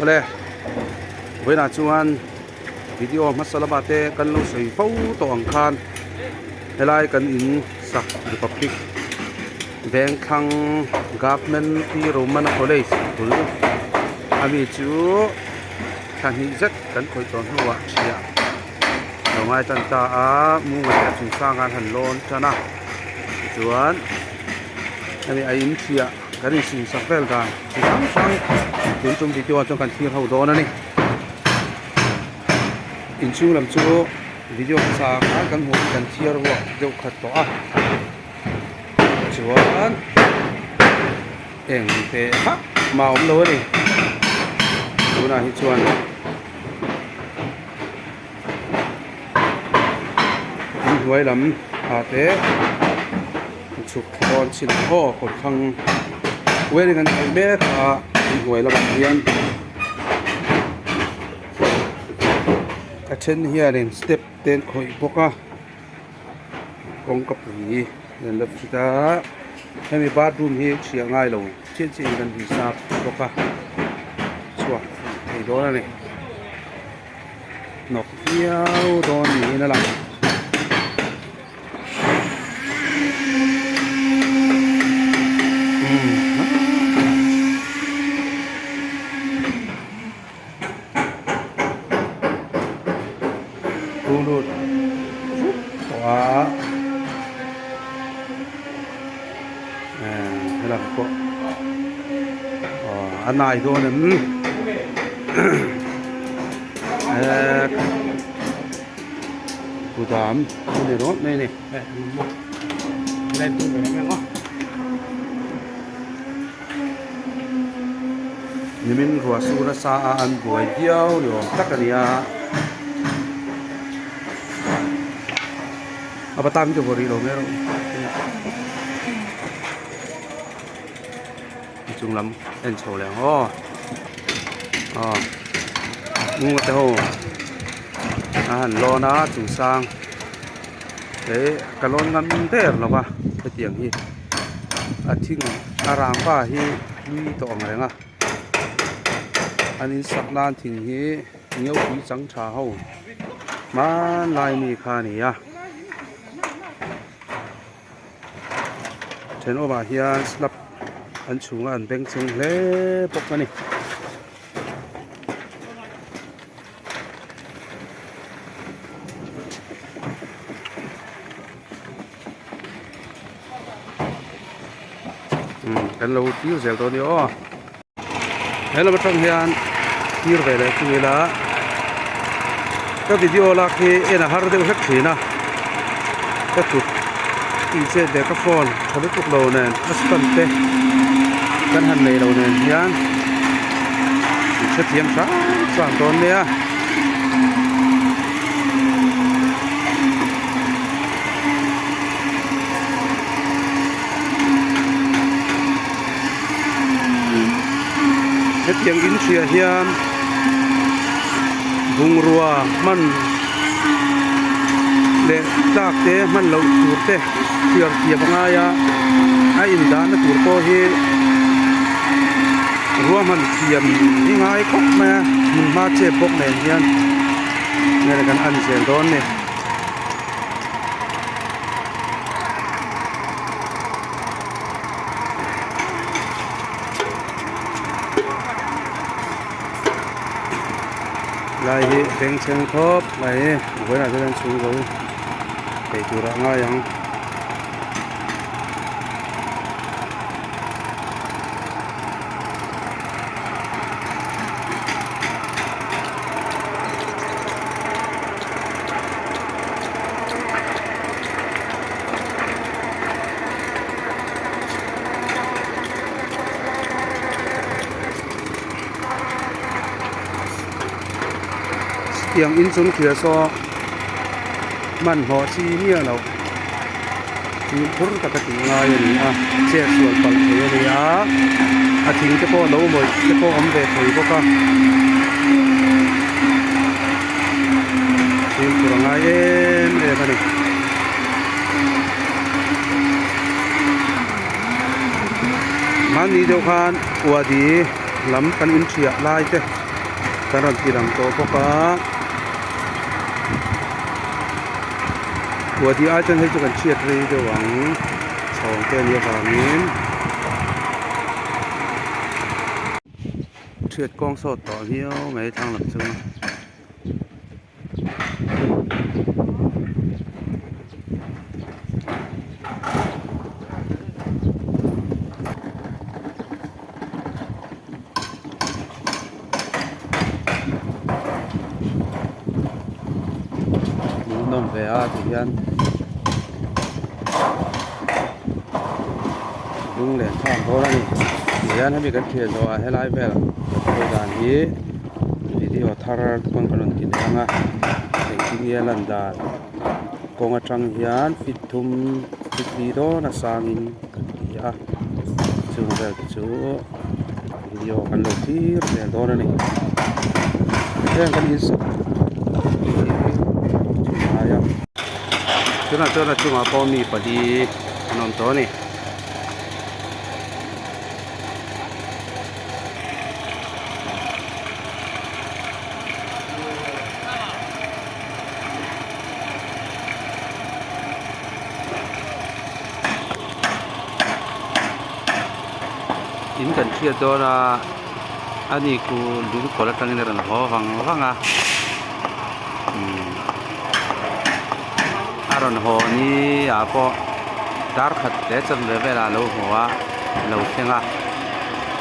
ole với là chuan video masalabate kan lo sei fo to ang khan helai kan in sak republic bank khang government pi roman college ul ami chu kan hi zat kan khoi ton huwa chia lo ngai tan ta a mu ngai chung sang an han lon chana chuan ami ai in chia kan in sing sak vel dan sang sang tin chung video chung kan thir ho don ani in chung lam chu video sa kan hu kan thir wo deu khat to a chuan eng te ha mau lo ni tuna hi chuan in huai lam a te chuk kon chin ho ko khang wedding kan be kha in huai lam hian attend hearing step ten khoi boka kong kapui dan lafita hemi bathroom hi chia ngai lo chen chen kan hi sa boka chua thei do na ne nok hiao don ni na lang Ulut wah thế là có ăn này thôi nè cụ tám này đó đây này lên tôi phải làm ngon nhưng mình vừa su ra xa ăn buổi chiều rồi tất cả đi à apa tang coba di lo mero chung lắm en chầu lẹ ngu ngọt ho hàn lo na chung sang thế cả lon ngắm thế là ba cái tiếng hi thing arang ba hi lui to ngai nga anin saknan thing hi ngeu hi chang tha ho ma lai mi kha ni ya trên ô bà hiền slap ăn chung ăn beng chung lê bốc mà nè cái lâu tiêu dẻo to đi ô hay là bắt trong hiền tiêu về đấy tiêu là cái video là khi em là har đều hết thủy na cái chuộtอีเจเด็กก็ฟอนเขาไม่ตุกเราเนี่ยก็สตันเตะกันหันเลยเราเนี่ยยันเสียเทียมช้าสามตอนเนี่ยเสียเทียมอินเชียเฮียนบุงรัวมันเด็กจากเตะมันเราตูดเตะเกี่ยวเกี่ยวง่ายไอ้อินดานตูดโตเฮรัวมันเทียมนี่ง่ายครบแม่มันมาเจ็บปกแน่นยันเนี่ยกันอันเสียงร้อนเนี่ยลายเป็นเชิงครบลายเวลาจะเล่นชูเขาไปจุระง่ายยังเตียงอินซุนเขียซอมันหอชีเนี่ยเรามีพุทธกติงายนี่อ่ะเจ้าส่วนปังเทียนี่อ่ะทิ้งจะพ่อเราหมดจะพ่ออมเด็ดเลยก็ทิ้งตัวงายเอ็นเดี๋ยวกันนี่มันนี่เดียวกันอวดดีล้ำกันอินเชียลายเจ้ karon tirang to po kaหัวที่อาจจะให้จะกันเชียดรีจะหวังสองเต้นเยอะกว่านี้เชียดกองสดต่อเที่ยวไม่ทางหลังซึ่งนอนเวียที่ยันลุงเหรียญข้างเขาแล้วนี่ที่ยันให้มีกันเทียนตัวให้ไล่ไปละโดยการนี้วิดีโอทาร์คนคนนั้นกินยังอ่ะเด็กที่มีลันดากงจังยันฟิตทุ่มฟิตดีโดนะสางินกันดีอ่ะซึ่งเรื่องจู่วิดีโอกันลงที่เรียนตัวนั่นนี่เรื่องกันอินสุดCuma cuma pomi padi nonton ni. Ini kan dia dora, ani ku dulu kalau tangin orang hong ah. Aron ho ni apa dar khat le chan le vela lo hoa lo thenga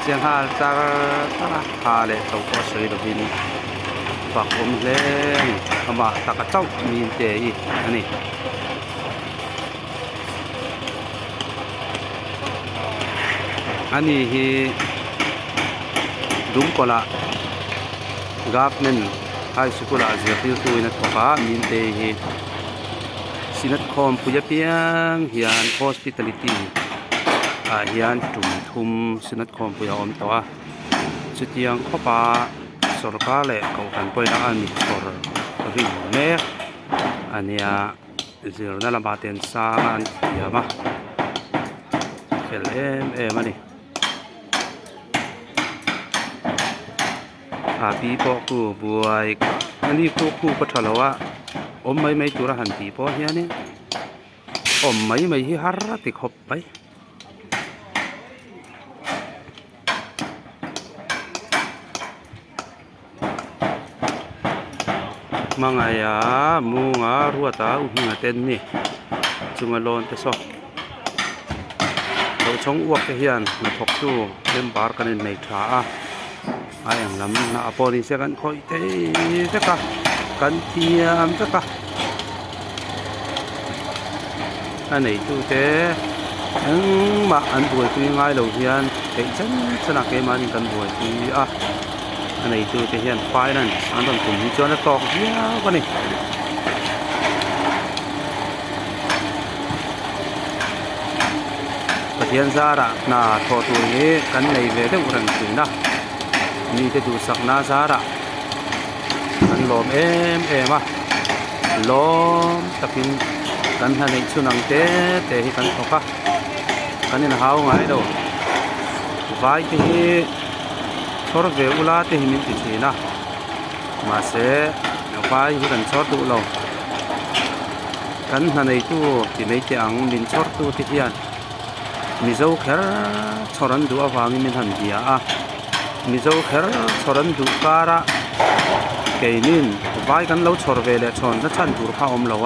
chengha tar ha le chau ko soi do bin ba kom le ama ta ka chau min te I ani ani hi dum kola government high school azir tu ina thoka min te hi sinat khom puja piang hian hospitality hian thum sinat khom puja om tawa chutiang khopa sarkar le ko kan poina ani sor ri me ania zirna la baten sa an yama kelem mani pi po ku buai ani ku pathalawa om mai tura hanti po hian ni om mai hi harra ti khop pai mangaya munga ruata uhinga ten ni chungalon te so lo chong uak te hian na thok chu lembar kanin nei tha ai ang lam na apori se kan khoi te ka kan tiam te ka anh này tu thế mà anh buổi tuy ngay đầu tiên cái chân là cái mà mình cần buổi thì anh này tu thế hiện phai này anh còn cùng cho nó to kia con này và hiện ra là thọ tuổi cái này về đấy một lần tuổi na như cái đủ sắc na ra là anh lom em à lom tapi kan hanay sunang te hi kan oka kanin haw ngai do vai te hi chor ve ula te hi min ti china ma se vai hi kan chor tu lo kan hanay tu ti nei te ang min chor tu ti hian mi zo kher choran du awang min han dia mi zo kher choran du kara keinin vai kan lo chor ve le chon na chan tur kha om lo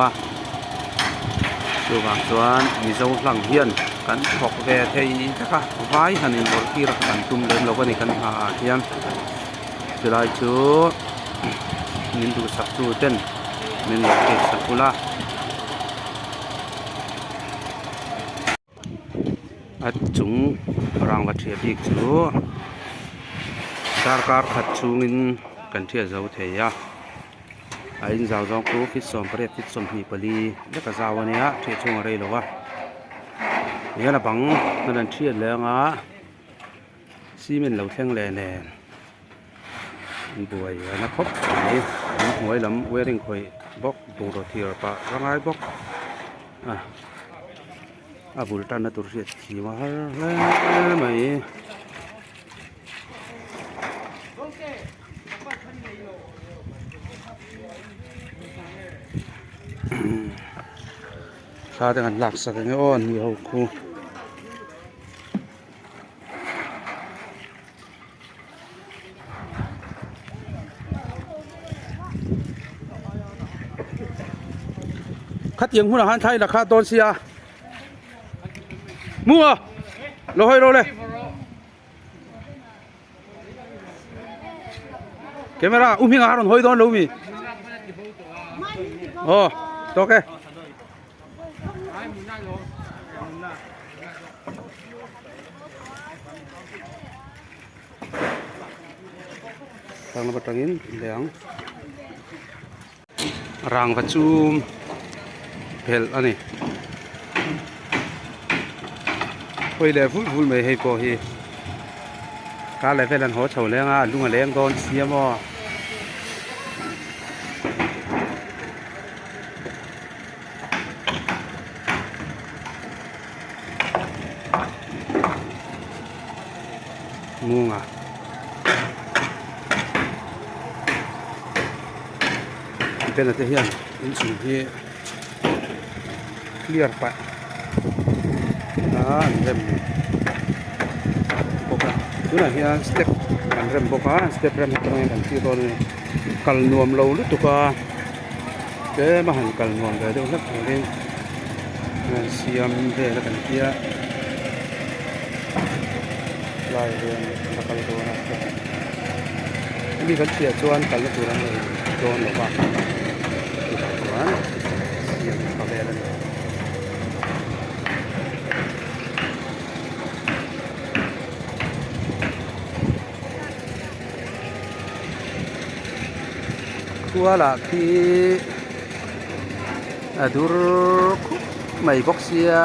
ตัวบางส่วนมีเจ้าหลังเฮียนกันถกแวเทียนะคะไว้หันอินบอลที่รักกันตุ้มเดินเราก็ในกันหาเฮียนจะได้ชูมินดูสักชูเต้นมินเก็บสักกุลาอัดจุงรางวัดเทียบอีกชูการการขัดชูมินกันเทียเจ้าเทียไอ้เจ้าจองกูฟิตสมประเดี๋ยวฟิตสมหีปลีแล้วก็เจ้าวันนี้เทียช่วงอะไรหรอวะนี่นะบังนั่นเทียแรงซีเมนต์เราแข็งแรงบวยนะครับนี่หวยลำเวริงคอยบกบูรเทียร์ปะร่างไอ้บกบุลตันนั่นตัวเสียที่มาแล้วไหม khá đang lạc sạc cái on nhiều khu khát tiếng hôn là han thay là khá tôn xia mua lo hơi rồi này camera hình haron hoi don lo mi to ke tang na batangin leang rang và chum phèl ani hoi le vul mai hei po hi ka le velan ho chho lenga lunga leng don siamo ngunga bên là thể hiện in chữ hi clear pa đó rem boka tu là hiện step kan rem boka step rem trong này kan tiêu này kal nuam lâu lúc tuka cái mà hành kal nuam cái đâu rất là lên siam về là kan kia lại là kal đồ na ini kan sia cuan kal tu orang cuan lepas cuan siam kabelan tua là khi dur mày bóc xia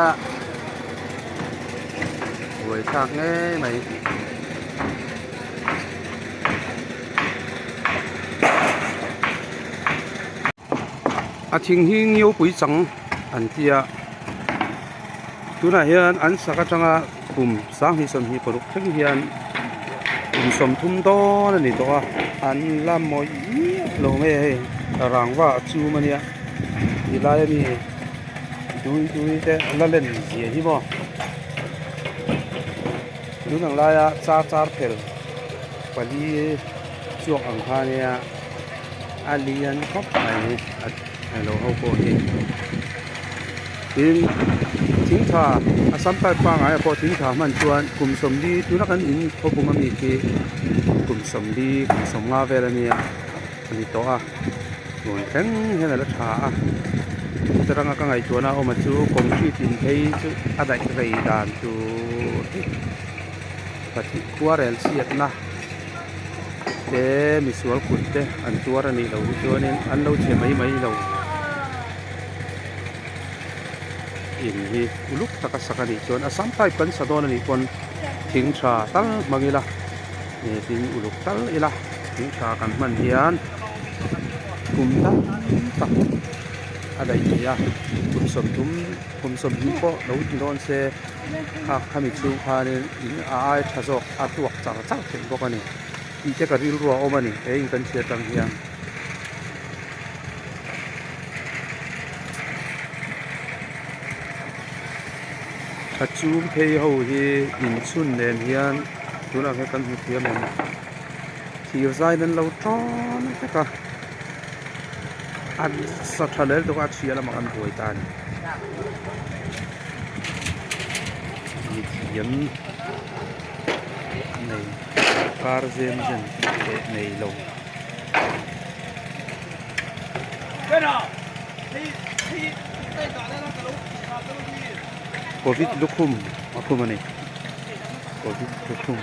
buổi sáng nghe mày thình hi nhiều quý trắng anh tia tu này hiện anh sẽ các trang cùng sáng hi sầm hi product thinh hiện cùng sầm thum to là này to anh làm mọi lâu nghe ràng và chu mà nè thì lại mi đuôi thế là lên gì hi bo đuôi thằng lại cha phèl và đi chuộc ăn kha nè alien khóc này hello hậu cô thì in chính thà sắm tay qua ngày có chính thà mình chuan cùng sống đi tu nó cần in có cùng mình thì cùng sống đi cùng sống nga về là nè thì to rồi thắng hay là thàจะรังกังไงชวนนะโอมาจูคงชีตินให้จูอะไรไรด่านจูปฏิคัวเรลเสียดนะเดมิสวลขุดเดอันตัวนี้เราตัวนี้อันเราเชื่อไม่เราอินฮีลุกตะกัสกันนี่ชวนอาสัมไปเป็นสะดอนนี่คนทิ้งชาตั้งมังอีละนี่ทิ้งอุลุกตั้งอีละทิ้งชากันมันเฮียนกุมตั้งตักอะไรอย่างเงี้ยคุณสมทุมก็เราที่โดนเสหากขมิชูพาเนี่ยอินอาชะจอกอาตัวจังจังถึงบอกกันนี่อีเจ้าก็ริลรัวออกมานี่เองกันเสียจังเฮียถ้าจูมเพย์เขาที่อินชุนเนี่ยเฮียนตัวเราแค่กันเฮียมันที่อยู่ใจนั้นเราต้อนแค่อันสัตว์ทะเลตัวก็เชียร์ละมันห่วยตานี่เทียมในคาร์เซนเซนในโลกโควิดลุกคุมมาคุมมันนี่โควิดลุกคุม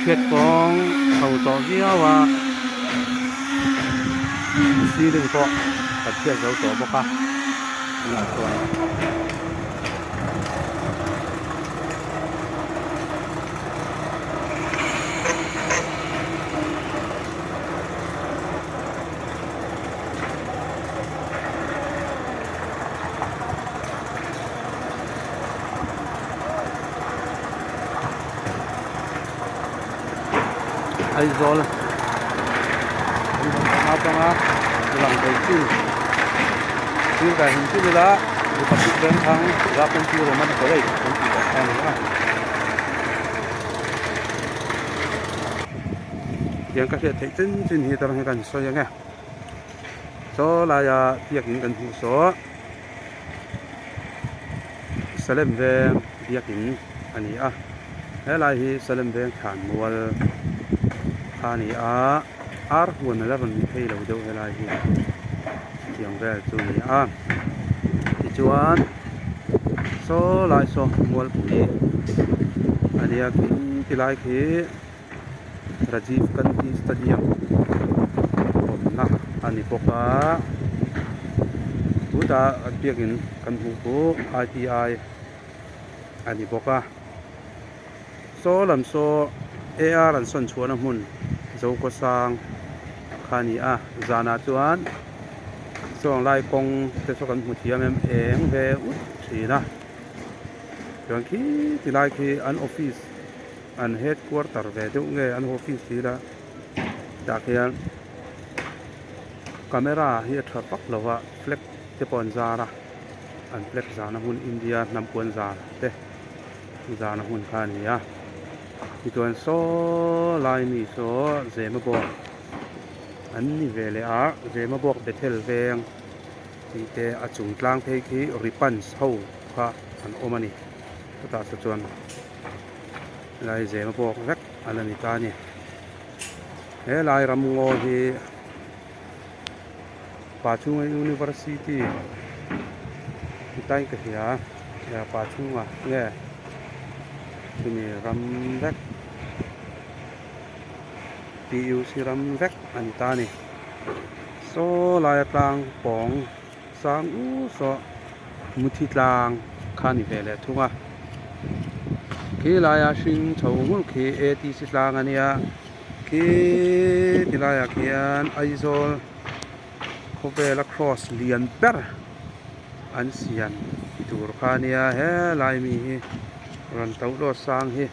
เช็ดฟองเขาต่อเกี้ยวว่าซีหนึ่งก็ตัดเชือกเราตัวบ่ค่ะหนึ่งตัวไอ้โซล่ะมาตรงนั้นหลังไปที่ tin cả hình tin là Republic Bank thang ra công ty rồi mà có đây công ty có thang nữa yang ka he thei chen chin hi tar he kan so yang so la ya tiak in kan hu so salem ve tiak in ani a he lai hi salem ve khan mual khani a ar hun la ban mi thei lo do he lai hi tiang ve chu ni a ti chuan so lai so mual pui ani a ki ti lai ki Rajiv Gandhi Stadium na ani poka buta biakin kan hu ko ITI ani poka so lam so AR an son chuan hun zo ko sang khani a zana chuan song lai kong te so kan hu thiam em eng ve ut thina chuan ki ti lai ki an office an headquarter ve deuh nge an office hi la ta khian camera hi a tha pak lova flex te pon zara an flex zana hun India nam pon zar te zana hun khani a ti tuan so lai mi so zema bo an ni vele a zema bok bethel veng ti te a chung tlang thei khi ribbons ho kha an omani ta sa chuan lai zema bok vek anani ta ni he lai ram ngo hi Pachunga University tai ka hiya ya Pachunga nge tumi ram vek PUC ram vek ani ta ni so lai tlang pong sang u so muthi tlang khani vele thunga khi lai a hring chho ngul khi ATC tlang ania khi ti lai a khian Aizawl Khobela cross lian ber an sian tur khania he lai mi hi ran tau lo sang hi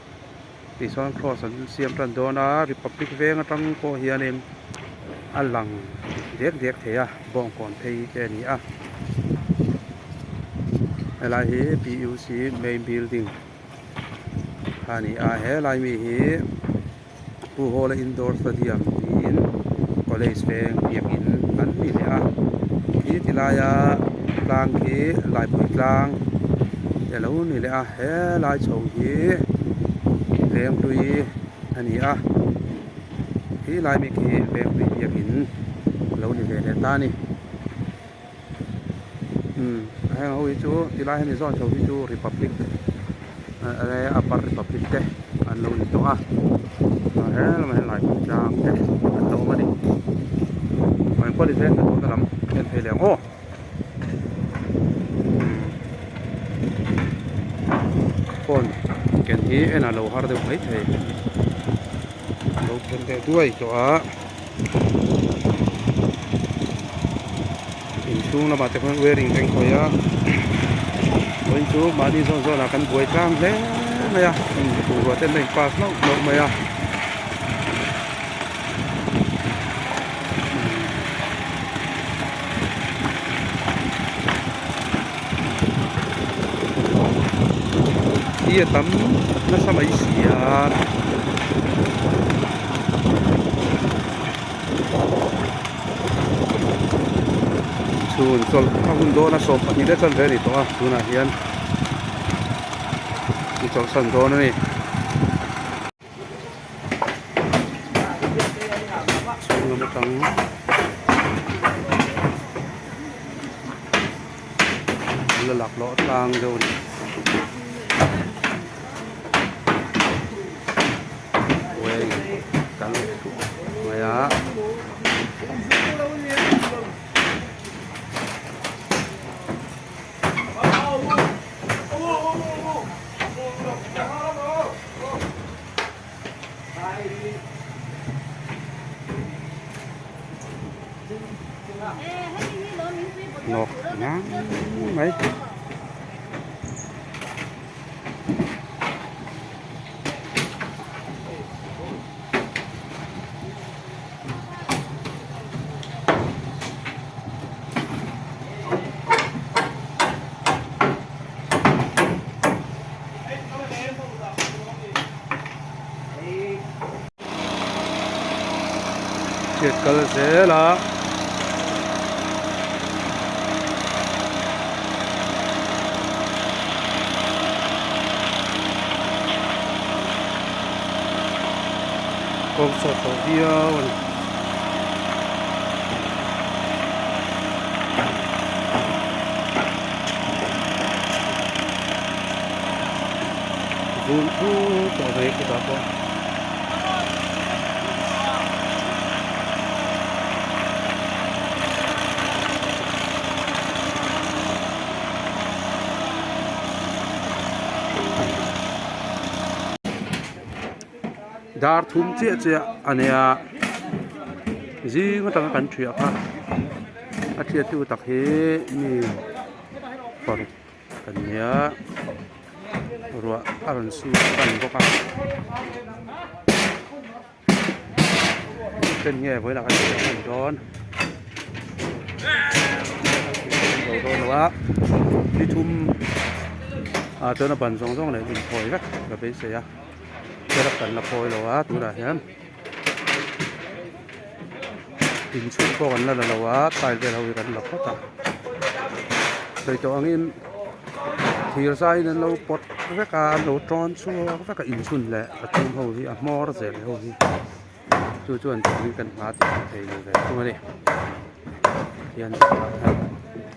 ti son cross an siam ran dona Republic veng atang ko hianin alang dek dek theya bong kon thei ke ni a lai hi PUC main building khani a he lai mi hi pu hole indoor stadium in college veng biak in an mi le a ki tilaya tlang ki lai pui tlang ya lo ni le a he lai chho hi veng tui ani a ki lai mi ki veng tui biak in lo ni le ta ni hang ho chu tilai ni zon chho hi chu Republic upper Republic te an lo ni to a he la mai lai pui tlang te an to ma ni mai ko li zen ko ta lam en phei leng o phone ken hi ena lo har deuh mai thei lo ken te duai to a in chung na ba te khon wearing teng khoya oin chu mani zon zon a kan buai tlang hle maya tu ro ten nei pass no no maya ia tam na sa mai sia chun sol hun do na so ni le chan ve ni to a tuna hian ni chol san do na ni chung na tang la lak lo tang do ni ya ngọt ngán mấy thiệt kal zela con sọt sọt điêu vun thu tỏ về cái đó con dar thum che che ania ji ma tang kan thia kha a thia tu tak he ni par kan nia ruwa aron su kan bo ka kan nghe với là cái gì đó đầu đó là đi thum à tôi nó bận rong rong này mình phơi vắt và bây giờ tôi đã cần là phơi rồi á tôi đã nhá tình chung có gần là á tài về lâu gần là khó ta rồi cho anh em thì sai nên lâu bớt cái cả lâu tròn xua cái cả in chun lệ ở trong hầu thì mò nó dễ hầu thì chú chuẩn mình cần hóa thì rồi chúng này hiện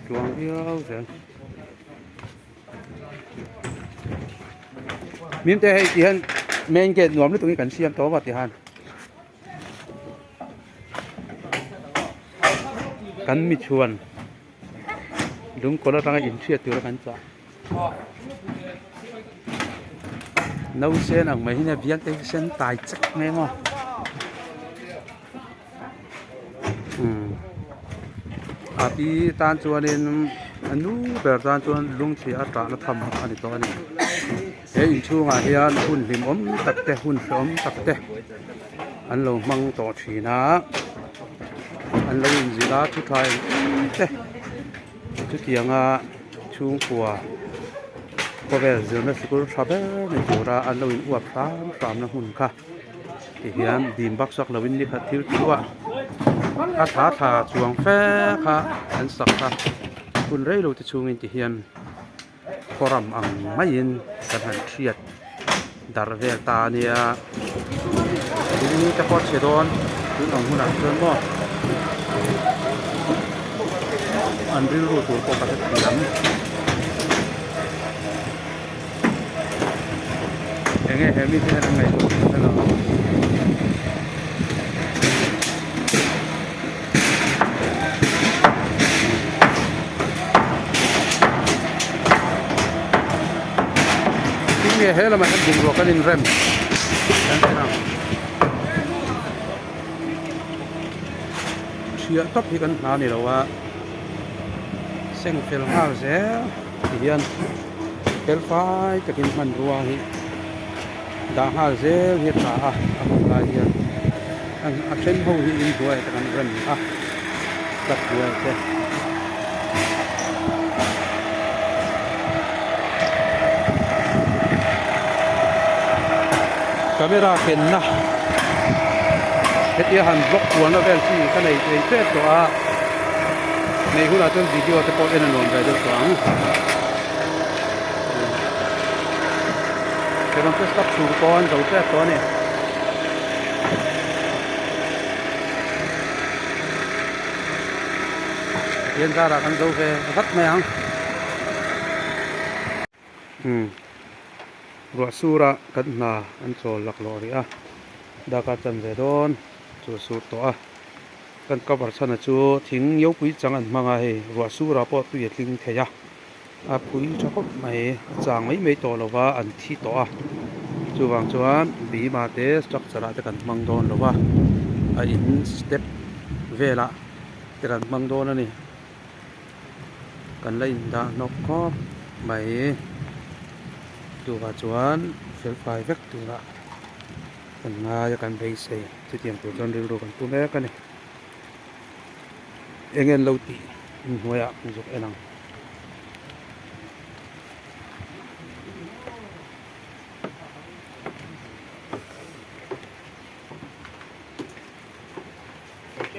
chuông yêu rồi miếng tê hay thì hiện men cái nhóm tụi mình cần xem đó vào thì hàn cần mi chuan đúng có là đang in chuyện từ là cần chọn nấu sen ở mấy nhà viết cái sen tài chắc nghe không à đi tan chuan nên anh nu bèo tan chuan lung chỉ ở trạm nó thầm anh to này thế in chu ngà hiền hun lim tắc tê hun tắc tê anh lâu mang tỏ chỉ ná anh lâu in gì đó chút thôi tê chút tiếng chung của có vẻ giờ nó sẽ có sắp đến chỗ ra anh lâu in uập sám nó hun cả thì hiền tìm bắc sắc lâu in đi khát thiếu thiếu à thả chuồng phé khá anh sắc khá hun rây lâu thì chung in thì hiền koram ang mayin kan han thiat dar vel ta nia ini ta pot chedon tu ang huna chen mo an ril ru tur ko ka tiam enge hemi te han ngai ko hello nghe hết là mà em dùng vào cái đinh rem chia tóc thì cần nào này đâu à xem film nào sẽ thì hiện cái file cái kinh phần ruộng thì đã hà dễ hiện ra à là hiện anh trên hậu thì in ruộng cái con rem à đặt ruộng thế camera khen na hết dia han block cuốn nó về chi cái này thì phết rồi à này cũng là trong video tôi có in luôn về được khoảng cái đó stop chủ con dấu phết đó này hiện ra là con dấu về rất mày không ruộng sura kan na an chol lak lo ri a da ka chan ve don chu su to a kan cover chana chu thing yo pui chang an manga he ruộng sura po tu yetling theya a pui chakop mai chang mai to lova an thi to a chu wang chuan bi ma te structure te kan mang don lova a in step vela te kan mang don ani kan lai da nok ko mai tu và chuan fel fai vek tu la kan nga ya kan bei sei chu tiang tu don ri ro kan tu me kan ni engen lo ti hoya zuk enang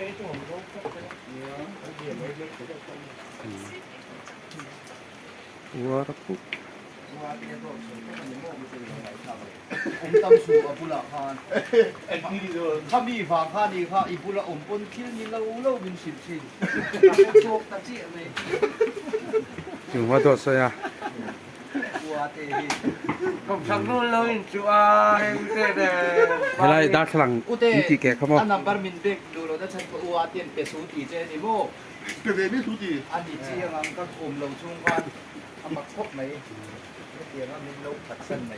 วัวตะคุ ผมตั้งสูอปุระพานถ้ามีฝากข้านี่ข้าอีปุระอมปนคิ้วนี่เราเป็นสิบโชคตะเจี๊ยเลย ถึงว่าตัวเสีย วัวเตะ ผมทำนู่นแล้วอินชัวเฮงเตเด ให้ไล่ดาขลัง อุเต นี่กี่แกะเขาบอก อันนั้นบาร์มินเบกดูเราจะใช้วัวเตียนเป็ดสูตีเจนี่โม Bebe suti. อันนี้เจียงอันก็กลมลงช่วงวันเอามาคบไหมเตียงว่ามีโลกตัดเส้นไหม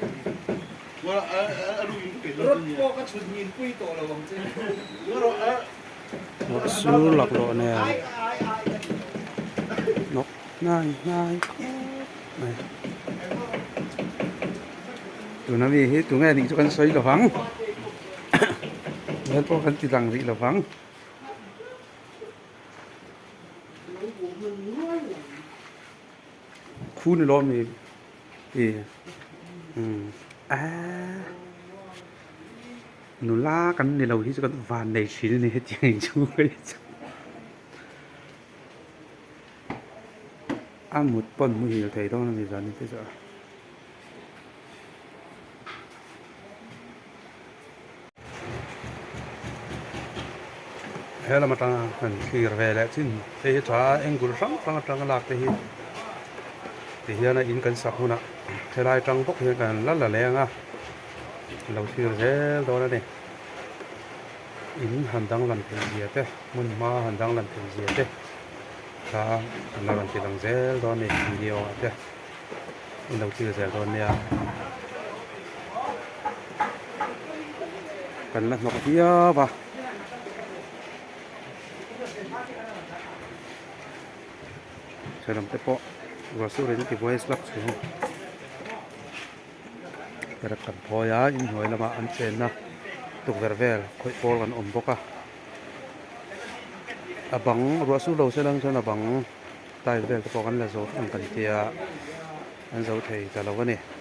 Wala alu yung ร pelo ถ niya. โกก็ชุดยินปุ้ยโตเราผมเจ้ Pero นกสู้หลักโลเนี่ยนกนายตัวนั้นนี่ตัวแม่นี่จุกันใส่หรอฟังแล้วพวกกันติดหลังสิหรอฟังคู่ในล้อมีหนูล่ากันในเราที่จะกันวานในชิ้นนี้จริงช่วยหมดป้นมือเราไทยต้องมีร้านนี้ที่จะเฮ้ยเรามาตั้งกันคือเวลาที่เฮียจ้าเอ็งกุลสังตั้งหลักเฮียที่เฮียน่ะอินกันสักคนน่ะเฮ้ยได้จังพวกเฮียกันลั่นละแรงอ่ะเราชื่อเฮ้ยตอนนั้นเนี่ยอินหันดังลันเทียเต้มันมาหันดังลันเทียเต้ถ้าหันดังลันเทียดังเซลตอนนี้วิดีโอเต้เราชื่อเซลตอนเนี้ยกันละนกเทียบอ่ะSalam tepo, rasul ini kita voice lak suhu. Kita kan boya ini hoi lama ansen na, tuk vervel, koi pol kan omboka. Abang rasul lau selang sana abang, tai vervel tepo kan la zo, an kan tia, an zo thei ta lau ni.